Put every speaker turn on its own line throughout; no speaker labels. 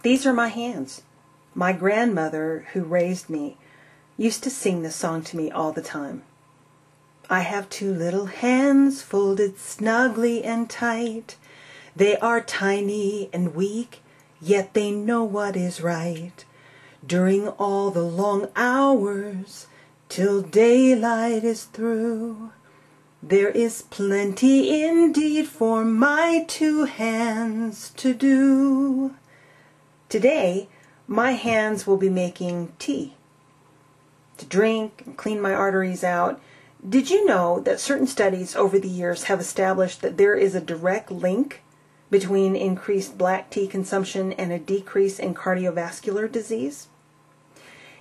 These are my hands. My grandmother, who raised me, used to sing this song to me all the time. I have two little hands folded snugly and tight. They are tiny and weak, yet they know what is right. During all the long hours, till daylight is through, there is plenty indeed for my two hands to do. Today, my hands will be making tea to drink and clean my arteries out. Did you know that certain studies over the years have established that there is a direct link between increased black tea consumption and a decrease in cardiovascular disease?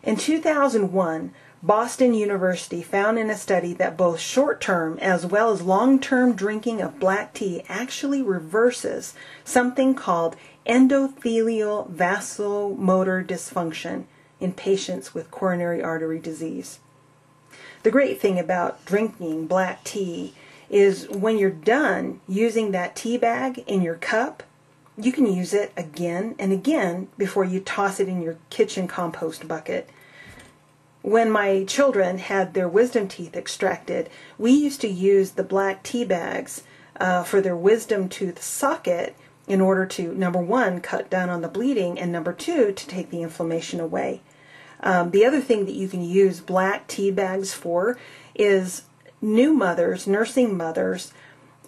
In 2001, Boston University found in a study that both short-term as well as long-term drinking of black tea actually reverses something called endothelial vasomotor dysfunction in patients with coronary artery disease. The great thing about drinking black tea is when you're done using that tea bag in your cup, you can use it again and again before you toss it in your kitchen compost bucket. When my children had their wisdom teeth extracted, we used to use the black tea bags for their wisdom tooth socket in order to, number one, cut down on the bleeding, and number two, to take the inflammation away. The other thing that you can use black tea bags for is new mothers, nursing mothers,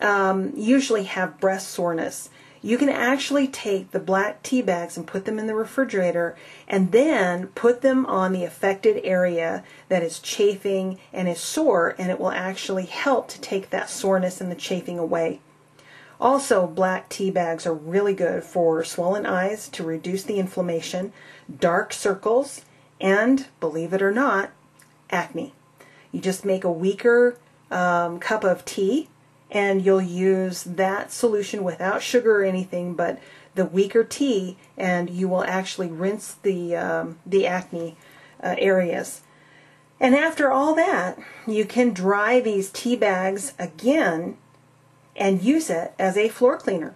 usually have breast soreness. You can actually take the black tea bags and put them in the refrigerator and then put them on the affected area that is chafing and is sore, and it will actually help to take that soreness and the chafing away. Also, black tea bags are really good for swollen eyes to reduce the inflammation, dark circles, and, believe it or not, acne. You just make a weaker cup of tea, and you'll use that solution without sugar or anything, but the weaker tea, and you will actually rinse the acne areas. And after all that, you can dry these tea bags again and use it as a floor cleaner.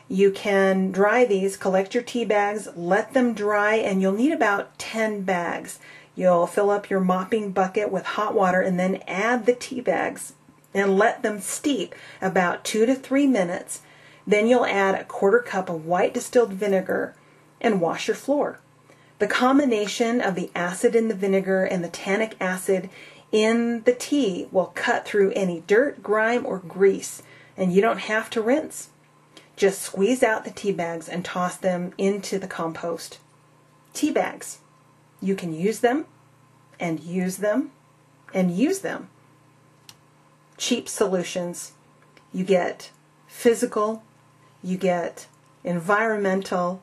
You can dry these, collect your tea bags, let them dry, and you'll need about 10 bags. You'll fill up your mopping bucket with hot water and then add the tea bags and let them steep about 2 to 3 minutes. Then you'll add a 1/4 cup of white distilled vinegar and wash your floor. The combination of the acid in the vinegar and the tannic acid in the tea will cut through any dirt, grime, or grease, and you don't have to rinse. Just squeeze out the tea bags and toss them into the compost. Tea bags. You can use them and use them and use them. Cheap solutions. You get physical, you get environmental,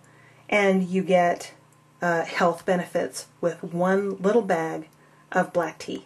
and you get health benefits with one little bag of black tea.